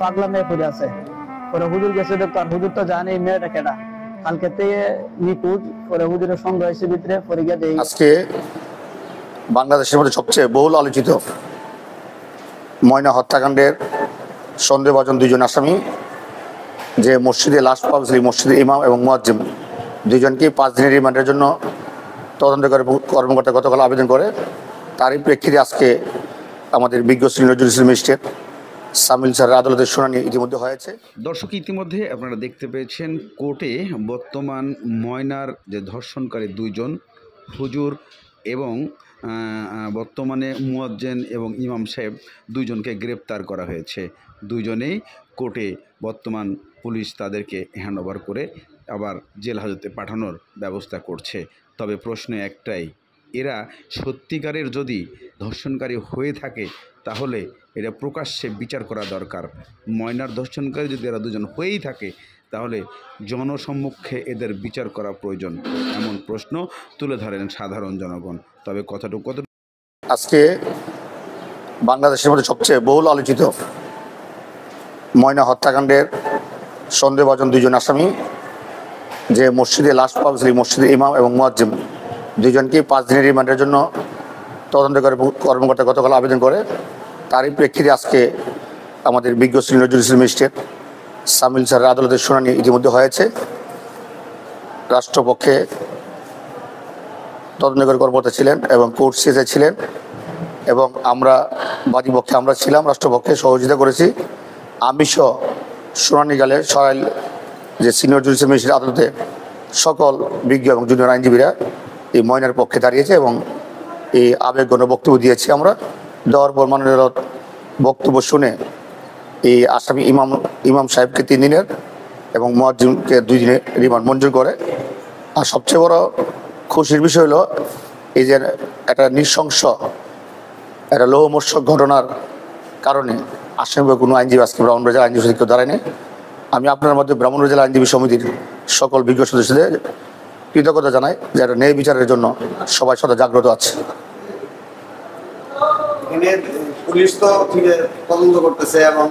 পাগলা মেয়ে পড়ে আছে। পরে হুজুর গেছে দেখতো, আর হুজুর তো জানে এই মেয়েটা কেডা, কালকে থেকে নিখোঁজ। পরে হুজুরের সঙ্গে হয়েছে ভিতরে, পরে গিয়ে দেই আজকে বাংলাদেশের মধ্যে সবচেয়ে বহুল আলোচিত ময়না হত্যাকাণ্ডের সন্দেহভাজন দুইজন আসামি, যে মসজিদে লাশ পাওয়া গেছিল, মসজিদের ইমাম এবং মুয়াজ্জিম দুইজনকে 5 দিনের রিমান্ডের জন্য তদন্তকারী কর্মকর্তা গতকাল আবেদন করে। তারই প্রেক্ষিতে আজকে আমাদের বিজ্ঞ সিনিয়র জুডিশিয়াল ম্যাজিস্ট্রেট সামিল স্যারের আদালতের শুনানি ইতিমধ্যে হয়েছে। দর্শক, ইতিমধ্যে আপনারা দেখতে পেয়েছেন কোর্টে বর্তমান ময়নার যে ধর্ষণকারী দুইজন হুজুর এবং বর্তমানে মুয়াজ্জিন এবং ইমাম সাহেব দুইজনকে গ্রেপ্তার করা হয়েছে। দুইজনেই কোর্টে বর্তমান পুলিশ তাদেরকে হ্যান্ডওভার করে আবার জেল হাজতে পাঠানোর ব্যবস্থা করছে। তবে প্রশ্ন একটাই, এরা সত্যিকারের যদি ধর্ষণকারী হয়ে থাকে তাহলে এটা প্রকাশ্যে বিচার করা দরকার। ময়নার ধর্ষণকারী যদি এরা দুজন হয়েই থাকে তাহলে জনসম্মুখে এদের বিচার করা প্রয়োজন, এমন প্রশ্ন তুলে ধরেন সাধারণ জনগণ। তবে কতটুকু আজকে বাংলাদেশের মধ্যে সবচেয়ে বহুল আলোচিত ময়না হত্যাকাণ্ডের সন্দেহভাজন দুইজন আসামি, যে মসজিদে লাশ পাওয়া গেছিল, মসজিদের ইমাম এবং মুয়াজ্জিম দুইজনকে 5 দিনের রিমান্ডের জন্য তদন্তকারী কর্মকর্তা গতকাল আবেদন করে। তারই প্রেক্ষিতে আজকে আমাদের বিজ্ঞ সিনিয়র জুডিশিয়াল ম্যাজিস্ট্রেট সামিল স্যারের আদালতের শুনানি ইতিমধ্যে হয়েছে। রাষ্ট্রপক্ষে তদন্তকারী কর্মকর্তা ছিলেন এবং কোর্ট সিজে ছিলেন, এবং আমরা বাদীপক্ষে আমরা ছিলাম, রাষ্ট্রপক্ষে সহযোগিতা করেছি। আমি সহ শুনানিকালে সরাইল যে সিনিয়র জুডিশিয়াল ম্যাজিস্ট্রেট আদালতে সকল বিজ্ঞ এবং জুনিয়র আইনজীবীরা এই ময়নার পক্ষে দাঁড়িয়েছে এবং এই আবেগঘন বক্তব্য দিয়েছি। আমরা দেওয়ার পর মাননীয় বক্তব্য শুনে এই আসামি ইমাম সাহেবকে 3 দিনের এবং মুয়াজ্জিমকে 2 দিনের রিমান্ড মঞ্জুর করে। আর সবচেয়ে বড় খুশির বিষয় হলো এই যে একটা নৃশংস একটা লোহমর্ষক ঘটনার কারণে আসামি কোনো আইনজীবী আজকে ব্রাহ্মণবাড়িয়া জেলা আইনজীবী সমিতি দাঁড়ায়নি। আমি আপনার মধ্যে ব্রাহ্মণবাড়িয়া জেলা আইনজীবী সমিতির সকল বিজ্ঞ সদস্যদের কৃতজ্ঞতা জানাই যে একটা ন্যায় বিচারের জন্য সবাই সদা জাগ্রত আছে। পুলিশ তো তদন্ত করতেছে এবং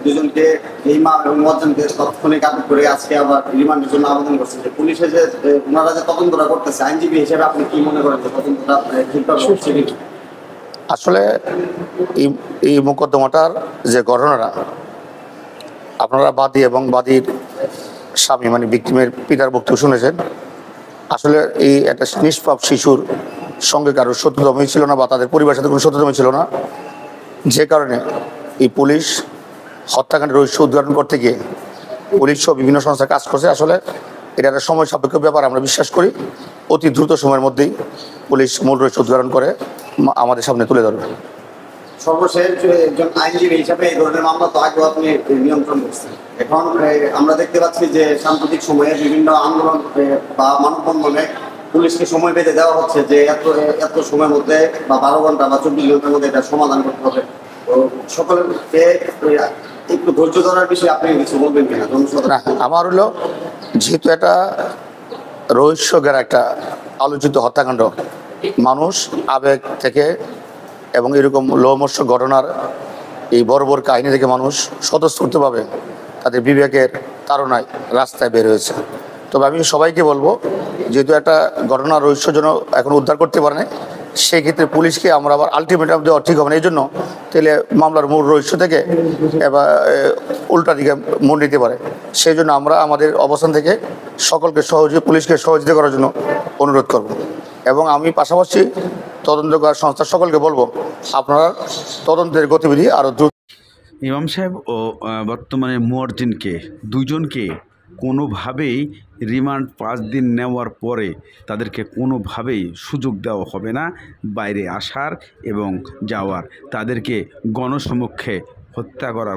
দুজনকে ইমাম এবং মুয়াজ্জিনকে তাৎক্ষণিক আটক করে আজকে আবার রিমান্ডের জন্য আবেদন করছে। যে পুলিশে যে ওনারা যে তদন্তটা করতেছে, আইনজীবী হিসেবে আপনি কি মনে করেন যে তদন্তটা ঠিকভাবে হচ্ছে? আসলে এই মোকদ্দমাটার যে ঘটনাটা আপনারা বাদী এবং বাদীর স্বামী মানে ভিকটিমের পিতার বক্তব্য শুনেছেন। আসলে এই একটা নিষ্পাপ শিশুর সঙ্গে কারোর শত্রুতামই ছিল না বা তাদের পরিবারের সাথে কোনো শত্রুতামই ছিল না, যে কারণে এই পুলিশ হত্যাকাণ্ডের রহস্য উদ্ঘাটন করতে গিয়ে পুলিশ সহ বিভিন্ন সংস্থা কাজ করছে। আসলে এটা একটা সময় সাপেক্ষ ব্যাপার। আমরা বিশ্বাস করি অতি দ্রুত সময়ের মধ্যেই পুলিশ মূল রহস্য উদ্ঘাটন করে আমাদের সামনে তুলে ধরবে। সর্বশেষ একজন আইনজীবী হিসাবে এই ধরনের মামলা তো আগেও আপনি নিয়ন্ত্রণ করছেন। এখন আমরা দেখতে পাচ্ছি যে সাম্প্রতিক সময়ে বিভিন্ন আন্দোলন বা মানববন্ধনে পুলিশকে সময় বেঁধে দেওয়া হচ্ছে যে এত সময়ের মধ্যে বা 12 ঘন্টা বা 24 ঘন্টার মধ্যে এটা সমাধান করতে হবে। তো সকলকে একটু ধৈর্য ধরার বিষয়ে আপনি কিছু বলবেন কিনা? আমার হলো যেহেতু এটা রহস্যের একটা আলোচিত হত্যাকাণ্ড, মানুষ আবেগ থেকে এবং এরকম লোমহর্ষক ঘটনার এই বড় বড় কাহিনী থেকে মানুষ স্বতঃস্ফূর্তভাবে তাদের বিবেকের তাড়নায় রাস্তায় বের হয়েছে। তবে আমি সবাইকে বলবো, যেহেতু একটা ঘটনার রহস্যজনক এখন উদ্ধার করতে পারে না, সেই ক্ষেত্রে পুলিশকে আমরা আবার আলটিমেটাম দেওয়া ঠিক হবে না। এই জন্য তাহলে মামলার মূল রহস্য থেকে এবার উল্টা দিকে মন নিতে পারে। সেই জন্য আমরা আমাদের অবস্থান থেকে সকলকে পুলিশকে সহযোগিতা করার জন্য অনুরোধ করব। এবং আমি পাশাপাশি তদন্তকার সংস্থার সকলকে বলবো, আপনারা তদন্তের গতিবিধি আরও দ্রুত। ইমাম সাহেব ও বর্তমানে মুয়াজ্জিনকে দুজনকে কোনোভাবেই রিমান্ড 5 দিন নেওয়ার পরে তাদেরকে কোনোভাবেই সুযোগ দেওয়া হবে না বাইরে আসার এবং যাওয়ার। তাদেরকে গণসম্মুখে হত্যা করার